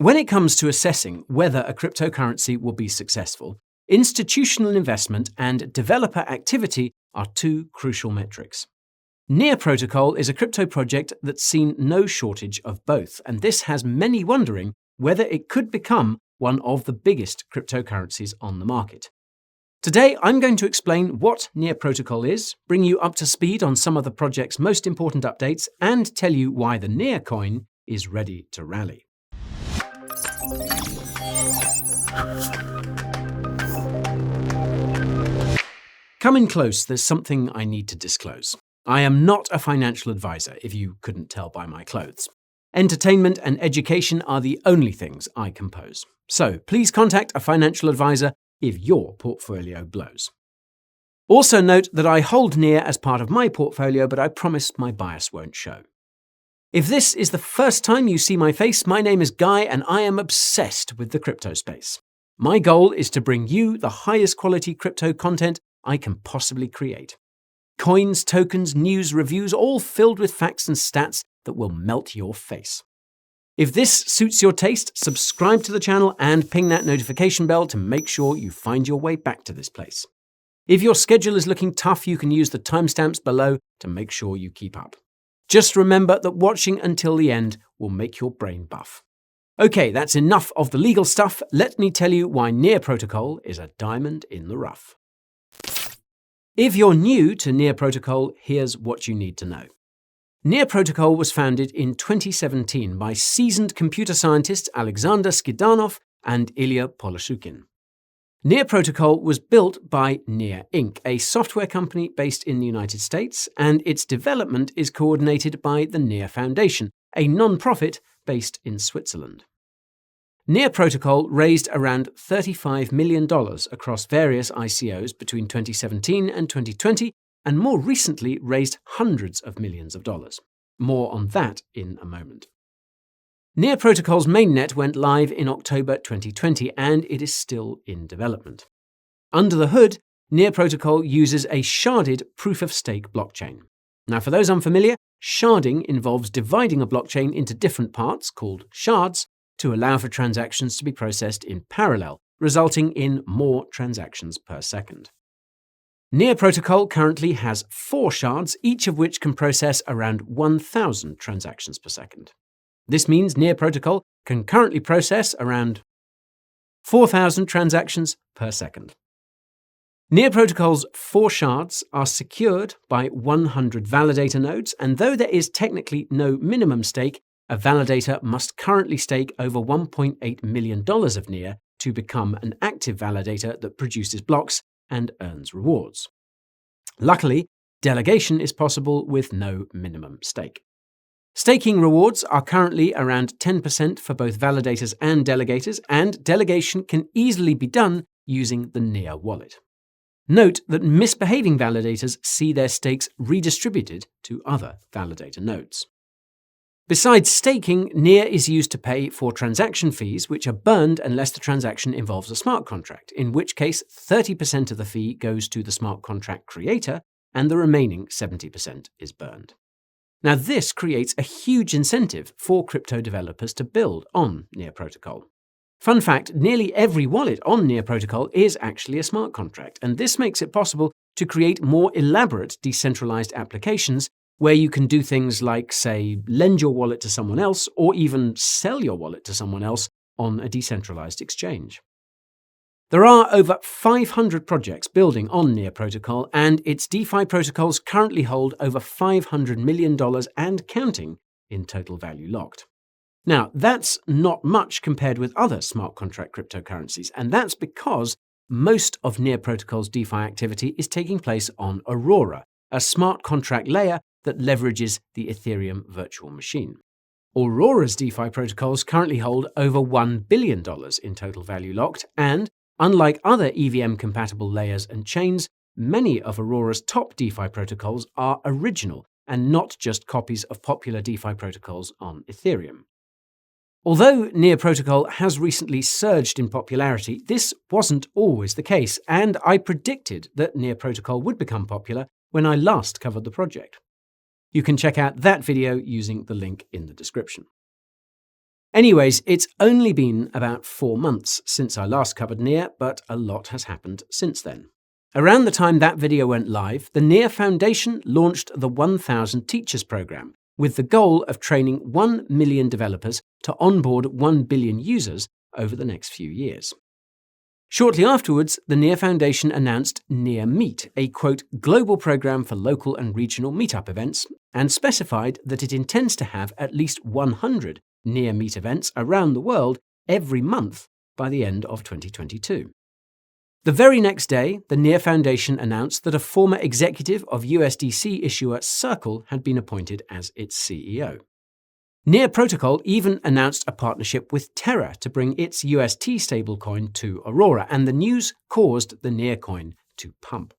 When it comes to assessing whether a cryptocurrency will be successful, institutional investment and developer activity are two crucial metrics. Near Protocol is a crypto project that's seen no shortage of both, and this has many wondering whether it could become one of the biggest cryptocurrencies on the market. Today, I'm going to explain what Near Protocol is, bring you up to speed on some of the project's most important updates, and tell you why the Near coin is ready to rally. Come in close, there's something I need to disclose. I am not a financial advisor, if you couldn't tell by my clothes. Entertainment and education are the only things I compose. So please contact a financial advisor if your portfolio blows. Also note that I hold Near as part of my portfolio, but I promise my bias won't show. If this is the first time you see my face, my name is Guy and I am obsessed with the crypto space. My goal is to bring you the highest quality crypto content I can possibly create. Coins, tokens, news, reviews, all filled with facts and stats that will melt your face. If this suits your taste, subscribe to the channel and ping that notification bell to make sure you find your way back to this place. If your schedule is looking tough, you can use the timestamps below to make sure you keep up. Just remember that watching until the end will make your brain buff. Okay, that's enough of the legal stuff. Let me tell you why Near Protocol is a diamond in the rough. If you're new to Near Protocol, here's what you need to know. Near Protocol was founded in 2017 by seasoned computer scientists Alexander Skidanov and Ilya Poloshukin. Near Protocol was built by Near Inc., a software company based in the United States, and its development is coordinated by the Near Foundation, a non-profit based in Switzerland. Near Protocol raised around $35 million across various ICOs between 2017 and 2020, and more recently raised hundreds of millions of dollars. More on that in a moment. Near Protocol's mainnet went live in October 2020, and it is still in development. Under the hood, Near Protocol uses a sharded proof-of-stake blockchain. Now, for those unfamiliar, sharding involves dividing a blockchain into different parts, called shards, to allow for transactions to be processed in parallel, resulting in more transactions per second. Near Protocol currently has 4 shards, each of which can process around 1,000 transactions per second. This means Near Protocol can currently process around 4,000 transactions per second. Near Protocol's 4 shards are secured by 100 validator nodes, and though there is technically no minimum stake, a validator must currently stake over $1.8 million of Near to become an active validator that produces blocks and earns rewards. Luckily, delegation is possible with no minimum stake. Staking rewards are currently around 10% for both validators and delegators, and delegation can easily be done using the Near wallet. Note that misbehaving validators see their stakes redistributed to other validator nodes. Besides staking, Near is used to pay for transaction fees, which are burned unless the transaction involves a smart contract, in which case 30% of the fee goes to the smart contract creator and the remaining 70% is burned. Now, this creates a huge incentive for crypto developers to build on Near Protocol. Fun fact, nearly every wallet on Near Protocol is actually a smart contract, and this makes it possible to create more elaborate decentralized applications where you can do things like, say, lend your wallet to someone else or even sell your wallet to someone else on a decentralized exchange. There are over 500 projects building on Near Protocol, and its DeFi protocols currently hold over $500 million and counting in total value locked. Now, that's not much compared with other smart contract cryptocurrencies, and that's because most of Near Protocol's DeFi activity is taking place on Aurora, a smart contract layer that leverages the Ethereum virtual machine. Aurora's DeFi protocols currently hold over $1 billion in total value locked, and unlike other EVM-compatible layers and chains, many of Aurora's top DeFi protocols are original and not just copies of popular DeFi protocols on Ethereum. Although Near Protocol has recently surged in popularity, this wasn't always the case, and I predicted that Near Protocol would become popular when I last covered the project. You can check out that video using the link in the description. Anyways, it's only been about 4 months since I last covered NEAR, but a lot has happened since then. Around the time that video went live, the NEAR Foundation launched the 1000 Teachers Program, with the goal of training 1 million developers to onboard 1 billion users over the next few years. Shortly afterwards, the NEAR Foundation announced NEAR Meet, a quote, global program for local and regional meetup events, and specified that it intends to have at least 100 NEAR Meet events around the world every month by the end of 2022. The very next day, the NEAR Foundation announced that a former executive of USDC issuer Circle had been appointed as its CEO. NEAR Protocol even announced a partnership with Terra to bring its UST stablecoin to Aurora, and the news caused the NEAR coin to pump.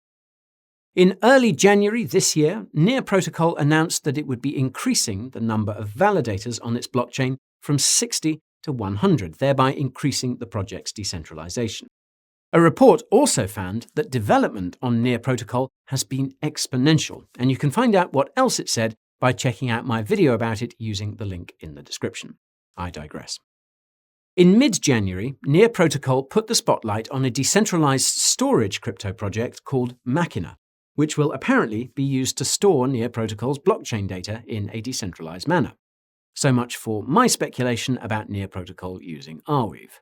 In early January this year, NEAR Protocol announced that it would be increasing the number of validators on its blockchain from 60 to 100, thereby increasing the project's decentralization. A report also found that development on NEAR Protocol has been exponential, and you can find out what else it said by checking out my video about it using the link in the description. I digress. In mid-January, NEAR Protocol put the spotlight on a decentralized storage crypto project called Machina, which will apparently be used to store NEAR Protocol's blockchain data in a decentralized manner. So much for my speculation about NEAR Protocol using Arweave.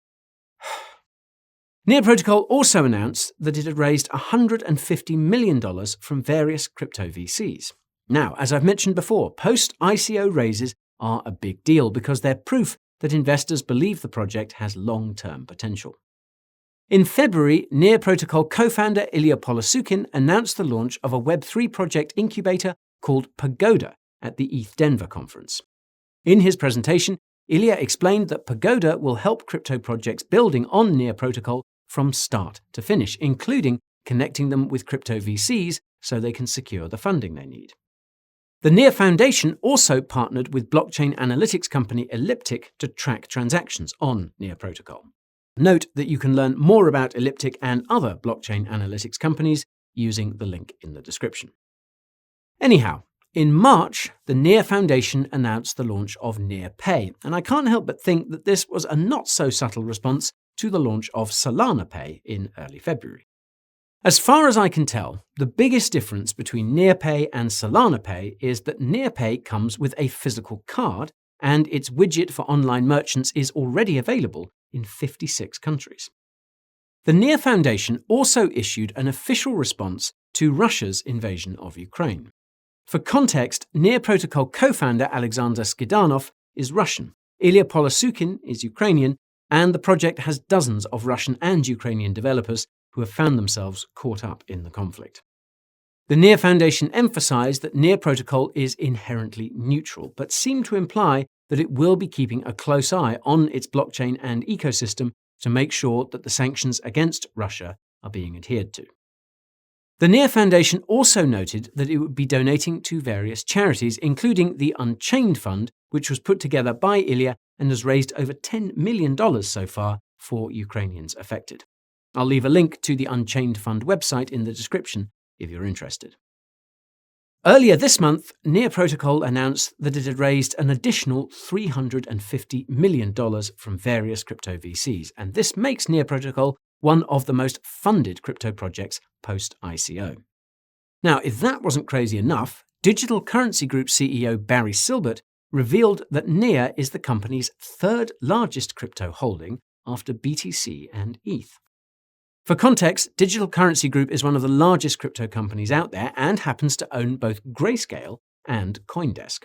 NEAR Protocol also announced that it had raised $150 million from various crypto VCs. Now, as I've mentioned before, post-ICO raises are a big deal because they're proof that investors believe the project has long-term potential. In February, NEAR Protocol co-founder Ilya Polosukhin announced the launch of a Web3 project incubator called Pagoda at the ETH Denver conference. In his presentation, Ilya explained that Pagoda will help crypto projects building on NEAR Protocol from start to finish, including connecting them with crypto VCs so they can secure the funding they need. The NEAR Foundation also partnered with blockchain analytics company Elliptic to track transactions on NEAR Protocol. Note that you can learn more about Elliptic and other blockchain analytics companies using the link in the description. Anyhow, in March, the NEAR Foundation announced the launch of NEAR Pay, and I can't help but think that this was a not-so-subtle response to the launch of Solana Pay in early February. As far as I can tell, the biggest difference between NEAR Pay and Solana Pay is that NEAR Pay comes with a physical card, and its widget for online merchants is already available in 56 countries. The NEAR Foundation also issued an official response to Russia's invasion of Ukraine. For context, NEAR Protocol co-founder Alexander Skidanov is Russian, Ilya Polosukhin is Ukrainian, and the project has dozens of Russian and Ukrainian developers who have found themselves caught up in the conflict. The NEAR Foundation emphasized that NEAR Protocol is inherently neutral, but seemed to imply that it will be keeping a close eye on its blockchain and ecosystem to make sure that the sanctions against Russia are being adhered to. The NEAR Foundation also noted that it would be donating to various charities, including the Unchained Fund, which was put together by Ilya and has raised over $10 million so far for Ukrainians affected. I'll leave a link to the Unchained Fund website in the description if you're interested. Earlier this month, NEAR Protocol announced that it had raised an additional $350 million from various crypto VCs, and this makes NEAR Protocol one of the most funded crypto projects post-ICO. Now, if that wasn't crazy enough, Digital Currency Group CEO Barry Silbert revealed that NEAR is the company's third largest crypto holding after BTC and ETH. For context, Digital Currency Group is one of the largest crypto companies out there and happens to own both Grayscale and CoinDesk.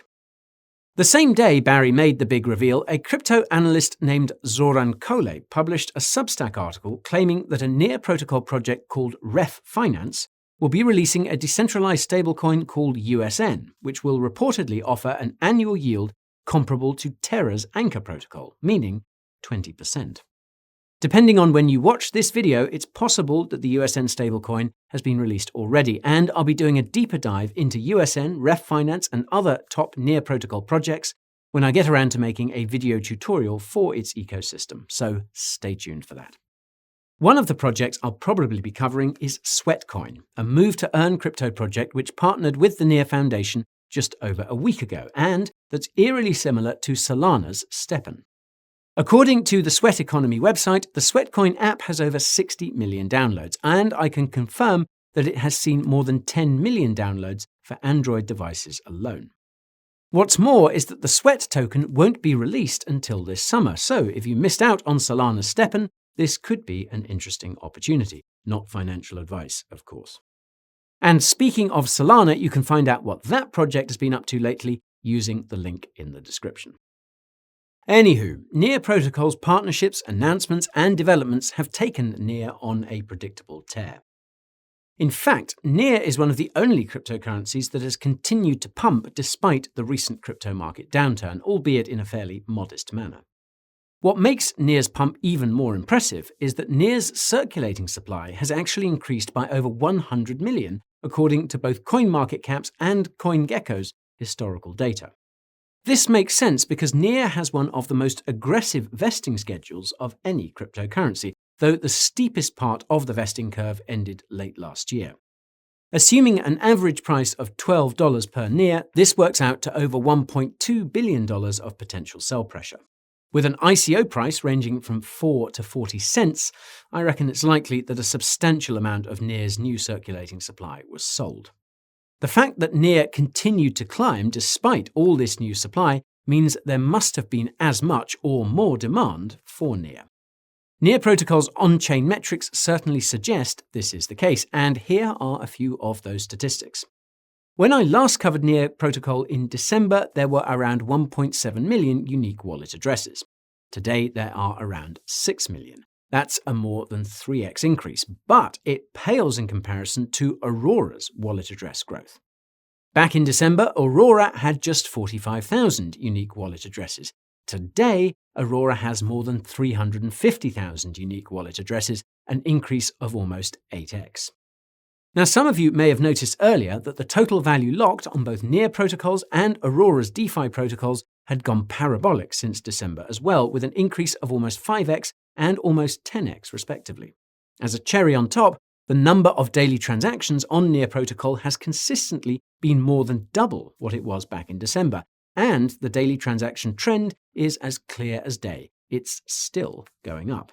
The same day Barry made the big reveal, a crypto analyst named Zoran Kole published a Substack article claiming that a NEAR Protocol project called Ref Finance will be releasing a decentralized stablecoin called USN, which will reportedly offer an annual yield comparable to Terra's Anchor protocol, meaning 20%. Depending on when you watch this video, it's possible that the USN stablecoin has been released already, and I'll be doing a deeper dive into USN, Ref Finance, and other top NEAR Protocol projects when I get around to making a video tutorial for its ecosystem, so stay tuned for that. One of the projects I'll probably be covering is Sweatcoin, a move-to-earn crypto project which partnered with the NEAR Foundation just over a week ago, and that's eerily similar to Solana's Steppen. According to the Sweat Economy website, the Sweatcoin app has over 60 million downloads, and I can confirm that it has seen more than 10 million downloads for Android devices alone. What's more is that the Sweat token won't be released until this summer, so if you missed out on Solana's Steppen, this could be an interesting opportunity. Not financial advice, of course. And speaking of Solana, you can find out what that project has been up to lately using the link in the description. Anywho, Near Protocol's partnerships, announcements, and developments have taken Near on a predictable tear. In fact, Near is one of the only cryptocurrencies that has continued to pump despite the recent crypto market downturn, albeit in a fairly modest manner. What makes Near's pump even more impressive is that Near's circulating supply has actually increased by over 100 million, according to both CoinMarketCap's and CoinGecko's historical data. This makes sense because Near has one of the most aggressive vesting schedules of any cryptocurrency, though the steepest part of the vesting curve ended late last year. Assuming an average price of $12 per Near, this works out to over $1.2 billion of potential sell pressure. With an ICO price ranging from 4 to 40 cents, I reckon it's likely that a substantial amount of Near's new circulating supply was sold. The fact that Near continued to climb despite all this new supply means there must have been as much or more demand for Near. Near Protocol's on-chain metrics certainly suggest this is the case, and here are a few of those statistics. When I last covered Near Protocol in December, there were around 1.7 million unique wallet addresses. Today, there are around 6 million. That's a more than 3x increase, but it pales in comparison to Aurora's wallet address growth. Back in December, Aurora had just 45,000 unique wallet addresses. Today, Aurora has more than 350,000 unique wallet addresses, an increase of almost 8x. Now, some of you may have noticed earlier that the total value locked on both Near protocols and Aurora's DeFi protocols had gone parabolic since December as well, with an increase of almost 5x and almost 10x respectively. As a cherry on top, the number of daily transactions on Near protocol has consistently been more than double what it was back in December, and the daily transaction trend is as clear as day. It's still going up.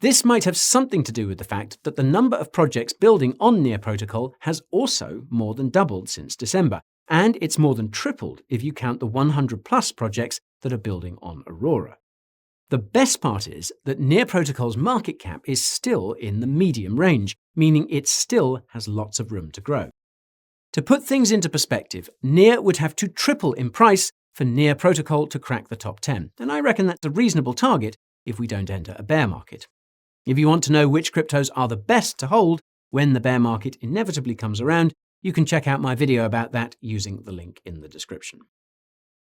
This might have something to do with the fact that the number of projects building on Near protocol has also more than doubled since December, and it's more than tripled if you count the 100+ projects that are building on Aurora. The best part is that Near protocol's market cap is still in the medium range, meaning it still has lots of room to grow. To put things into perspective, Near would have to triple in price for Near protocol to crack the top 10, and I reckon that's a reasonable target if we don't enter a bear market. If you want to know which cryptos are the best to hold when the bear market inevitably comes around, you can check out my video about that using the link in the description.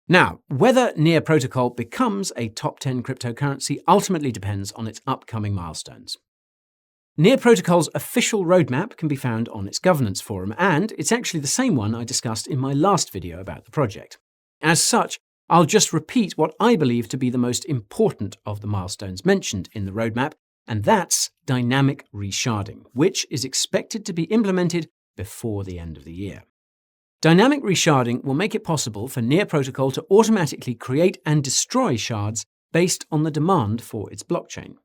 Now, whether Near Protocol becomes a top 10 cryptocurrency ultimately depends on its upcoming milestones. Near Protocol's official roadmap can be found on its governance forum, and it's actually the same one I discussed in my last video about the project. As such, I'll just repeat what I believe to be the most important of the milestones mentioned in the roadmap, and that's dynamic resharding, which is expected to be implemented before the end of the year. Dynamic resharding will make it possible for Near Protocol to automatically create and destroy shards based on the demand for its blockchain.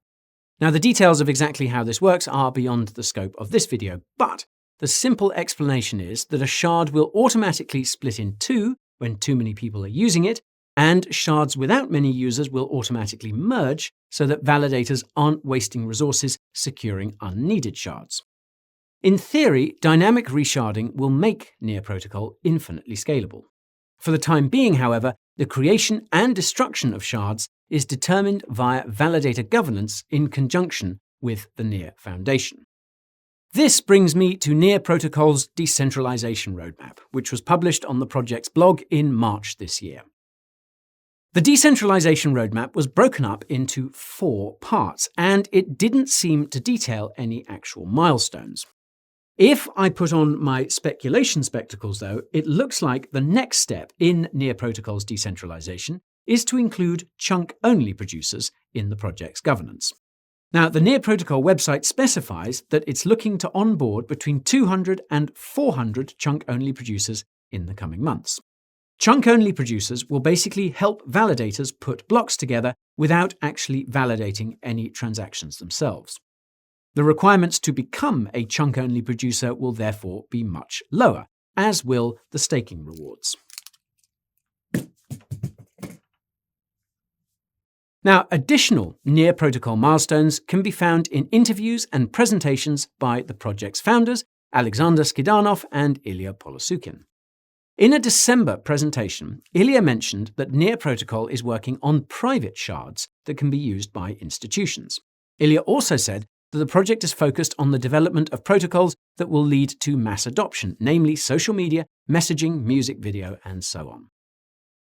Now, the details of exactly how this works are beyond the scope of this video, but the simple explanation is that a shard will automatically split in two when too many people are using it, and shards without many users will automatically merge so that validators aren't wasting resources securing unneeded shards. In theory, dynamic resharding will make Near Protocol infinitely scalable. For the time being, however, the creation and destruction of shards is determined via validator governance in conjunction with the Near Foundation. This brings me to Near Protocol's decentralization roadmap, which was published on the project's blog in March this year. The decentralization roadmap was broken up into 4 parts, and it didn't seem to detail any actual milestones. If I put on my speculation spectacles, though, it looks like the next step in Near Protocol's decentralization is to include chunk-only producers in the project's governance. Now, the Near Protocol website specifies that it's looking to onboard between 200 and 400 chunk-only producers in the coming months. Chunk-only producers will basically help validators put blocks together without actually validating any transactions themselves. The requirements to become a chunk-only producer will therefore be much lower, as will the staking rewards. Now, additional Near protocol milestones can be found in interviews and presentations by the project's founders, Alexander Skidanov and Ilya Polosukin. In a December presentation, Ilya mentioned that Near protocol is working on private shards that can be used by institutions. Ilya also said that the project is focused on the development of protocols that will lead to mass adoption, namely social media, messaging, music video, and so on.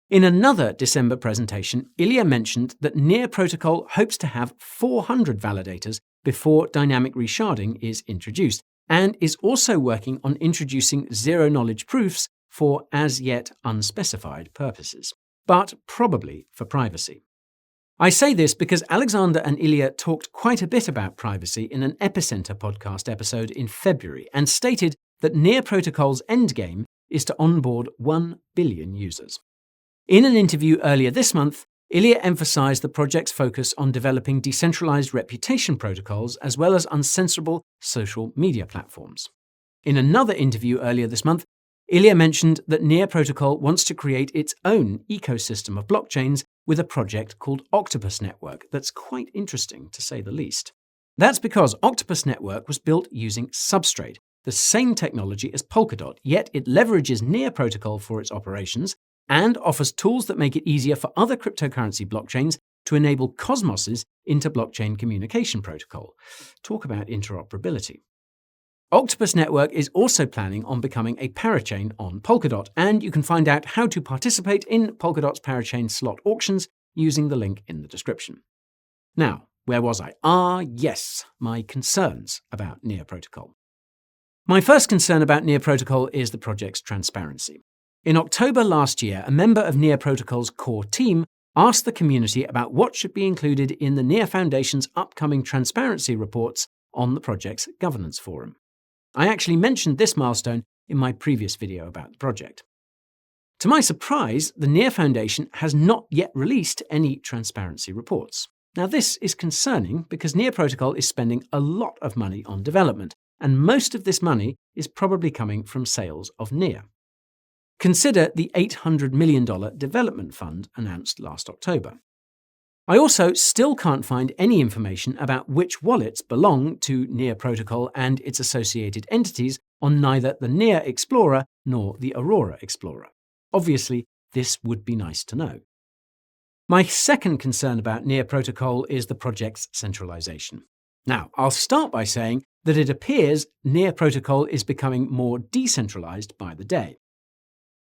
In another December presentation, Ilya mentioned that Near protocol hopes to have 400 validators before dynamic resharding is introduced, and is also working on introducing zero-knowledge proofs for as yet unspecified purposes, but probably for privacy. I say this because Alexander and Ilya talked quite a bit about privacy in an Epicenter podcast episode in February and stated that Near protocol's endgame is to onboard 1 billion users. In an interview earlier this month, Ilya emphasized the project's focus on developing decentralized reputation protocols as well as uncensorable social media platforms. In another interview earlier this month, Ilya mentioned that Near protocol wants to create its own ecosystem of blockchains with a project called Octopus Network that's quite interesting, to say the least. That's because Octopus Network was built using Substrate, the same technology as Polkadot, yet it leverages Near protocol for its operations and offers tools that make it easier for other cryptocurrency blockchains to enable Cosmos's inter-blockchain communication protocol. Talk about interoperability. Octopus Network is also planning on becoming a parachain on Polkadot, and you can find out how to participate in Polkadot's parachain slot auctions using the link in the description. Now, where was I? Yes, my concerns about Near protocol. My first concern about Near protocol is the project's transparency. In October last year, a member of Near protocol's core team asked the community about what should be included in the Near Foundation's upcoming transparency reports on the project's governance forum. I actually mentioned this milestone in my previous video about the project. To my surprise, the Near Foundation has not yet released any transparency reports. Now, this is concerning because Near protocol is spending a lot of money on development, and most of this money is probably coming from sales of Near. Consider the $800 million development fund announced last October. I also still can't find any information about which wallets belong to Near protocol and its associated entities on neither the Near Explorer nor the Aurora Explorer. Obviously, this would be nice to know. My second concern about Near protocol is the project's centralization. Now, I'll start by saying that it appears Near protocol is becoming more decentralized by the day.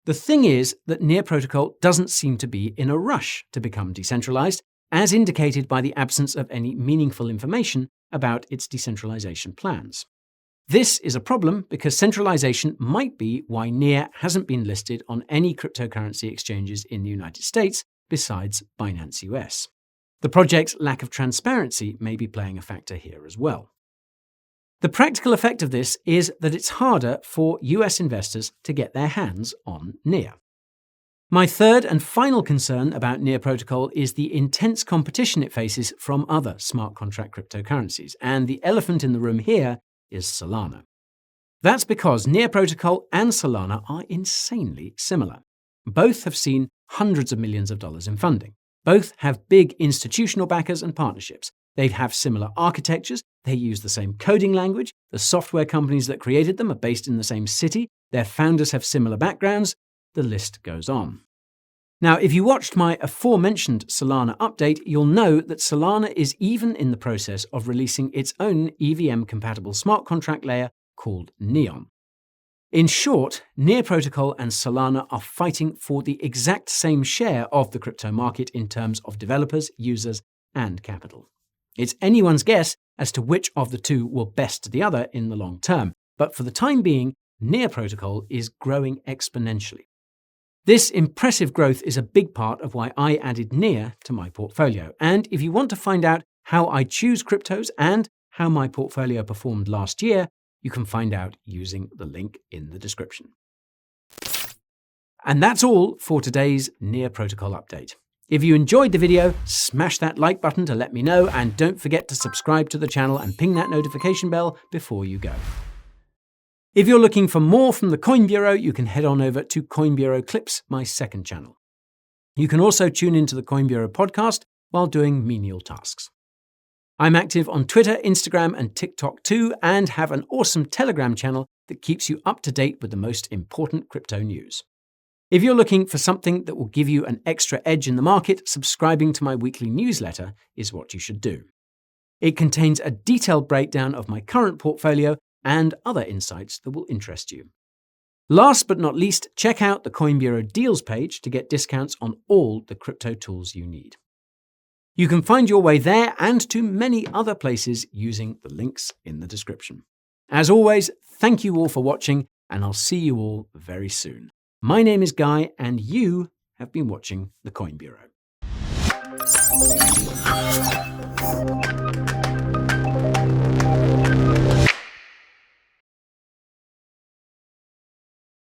The thing is that Near protocol doesn't seem to be in a rush to become decentralized, as indicated by the absence of any meaningful information about its decentralization plans. This is a problem because centralization might be why Near hasn't been listed on any cryptocurrency exchanges in the United States besides Binance US. The project's lack of transparency may be playing a factor here as well. The practical effect of this is that it's harder for US investors to get their hands on Near. My third and final concern about Near protocol is the intense competition it faces from other smart contract cryptocurrencies, and the elephant in the room here is Solana. That's because Near protocol and Solana are insanely similar. Both have seen hundreds of millions of dollars in funding. Both have big institutional backers and partnerships. They have similar architectures, they use the same coding language, the software companies that created them are based in the same city, their founders have similar backgrounds. The list goes on. Now, if you watched my aforementioned Solana update, you'll know that Solana is even in the process of releasing its own EVM-compatible smart contract layer called Neon. In short, Near protocol and Solana are fighting for the exact same share of the crypto market in terms of developers, users, and capital. It's anyone's guess as to which of the two will best the other in the long term, but for the time being, Near protocol is growing exponentially. This impressive growth is a big part of why I added Near to my portfolio. And if you want to find out how I choose cryptos and how my portfolio performed last year, you can find out using the link in the description. And that's all for today's Near Protocol update. If you enjoyed the video, smash that like button to let me know, and don't forget to subscribe to the channel and ping that notification bell before you go. If you're looking for more from the Coin Bureau, you can head on over to Coin Bureau Clips, my second channel. You can also tune into the Coin Bureau podcast while doing menial tasks. I'm active on Twitter, Instagram, and TikTok too, and have an awesome Telegram channel that keeps you up to date with the most important crypto news. If you're looking for something that will give you an extra edge in the market, subscribing to my weekly newsletter is what you should do. It contains a detailed breakdown of my current portfolio and other insights that will interest you. Last but not least, check out the Coin Bureau deals page to get discounts on all the crypto tools you need. You can find your way there and to many other places using the links in the description. As always, thank you all for watching, and I'll see you all very soon. My name is Guy, and you have been watching the Coin Bureau.